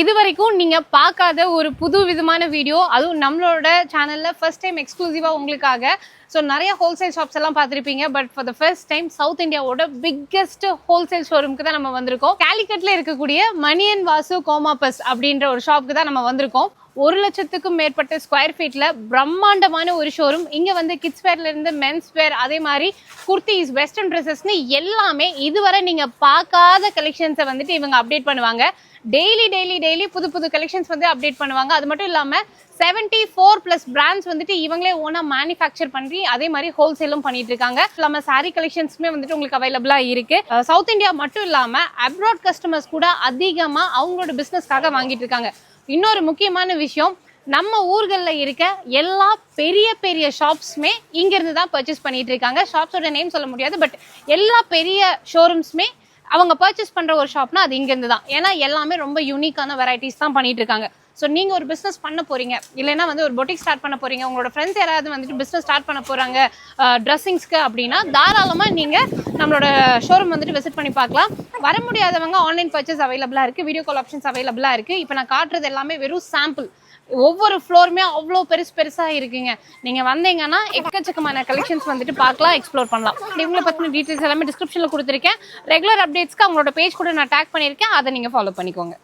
இது வரைக்கும் நீங்க பார்க்காத ஒரு புது விதமான வீடியோ, அதுவும் நம்மளோட சேனல்ல ஃபர்ஸ்ட் டைம் எக்ஸ்க்ளூசிவா உங்களுக்காக. ஸோ நிறைய ஹோல்சேல் ஷாப்ஸ் எல்லாம் பார்த்துருப்பீங்க. But for the first time south இந்தியாவோட பிக்கெஸ்ட் ஹோல்சேல் ஷோரூமுக்கு தான் நம்ம வந்திருக்கோம். கேலிக்கட்ல இருக்கக்கூடிய மணியன் வாசு கோமாபஸ் அப்படின்ற ஒரு ஷாப்புக்கு தான் நம்ம வந்திருக்கோம். 1,00,000க்கும் மேற்பட்ட ஸ்கொயர் ஃபீட்ல பிரம்மாண்டமான ஒரு ஷோரூம். இங்க வந்து கிட்ஸ் வேர்ல இருந்து மென்ஸ் வேர், அதே மாதிரி குர்த்திஸ், வெஸ்டர்ன் ட்ரெஸ்ஸஸ்னு எல்லாமே இதுவரை நீங்க பார்க்காத கலெக்ஷன்ஸை வந்துட்டு இவங்க அப்டேட் பண்ணுவாங்க. டெய்லி புது புது கலெக்ஷன்ஸ் வந்து அப்டேட் பண்ணுவாங்க. அது மட்டும் இல்லாம 74+ பிராண்ட்ஸ் வந்துட்டு இவங்களே ஓனா மேனுஃபேக்சர் பண்ணி அதே மாதிரி ஹோல்சேலும் பண்ணிட்டு இருக்காங்க. இல்லாம சாரி கலெக்ஷன்ஸ்மே வந்துட்டு உங்களுக்கு அவைலபிளா இருக்கு. சவுத் இந்தியா மட்டும் இல்லாம அப்ராட் கஸ்டமர்ஸ் கூட அதிகமா அவங்களோட பிசினஸ்க்காக வாங்கிட்டு இருக்காங்க. இன்னொரு முக்கியமான விஷயம், நம்ம ஊர்களில் இருக்க எல்லா பெரிய பெரிய ஷாப்ஸுமே இங்கிருந்து தான் பர்ச்சேஸ் பண்ணிட்டு இருக்காங்க. ஷாப்ஸோட நேம் சொல்ல முடியாது, பட் எல்லா பெரிய ஷோரூம்ஸுமே அவங்க பர்ச்சேஸ் பண்ற ஒரு ஷாப்னா அது இங்கிருந்து தான். ஏன்னா எல்லாமே ரொம்ப யூனிக்கான வெரைட்டிஸ் தான் பண்ணிட்டு இருக்காங்க. ஸோ நீங்க ஒரு பிஸ்னஸ் பண்ண போறீங்க, இல்லைன்னா வந்து ஒரு பொட்டிக் ஸ்டார்ட் பண்ண போறீங்க, உங்களோட ஃப்ரெண்ட்ஸ் யாராவது வந்துட்டு பிஸ்னஸ் ஸ்டார்ட் பண்ண போறாங்க ட்ரெஸ்ஸிங்ஸ்க்கு அப்படின்னா தாராளமா நீங்க நம்மளோட ஷோரூம் வந்துட்டு விசிட் பண்ணி பார்க்கலாம். வர முடியாதவங்க ஆன்லைன் பர்ச்சேஸ் அவைலபிளா இருக்கு, வீடியோ கால் ஆப்ஷன்ஸ் அவைலபிளா இருக்கு. இப்போ நான் காட்டுறது எல்லாமே வெறும் சாம்பிள். ஒவ்வொரு ஃப்ளோருமே அவ்வளோ பெருசா இருக்குங்க. நீங்க வந்தீங்கன்னா எக்கச்சக்கமான கலெக்ஷன்ஸ் வந்துட்டு பார்க்கலாம், எக்ஸ்ப்ளோர் பண்ணலாம். இவங்களை பத்தின டீடைல்ஸ் எல்லாமே டிஸ்கிரிப்ஷன்ல கொடுத்துருக்கேன். ரெகுலர் அப்டேட்ஸ்க்கு அவங்களோட பேஜ் கூட நான் டேக் பண்ணியிருக்கேன், அதை நீங்க ஃபாலோ பண்ணிக்கோங்க.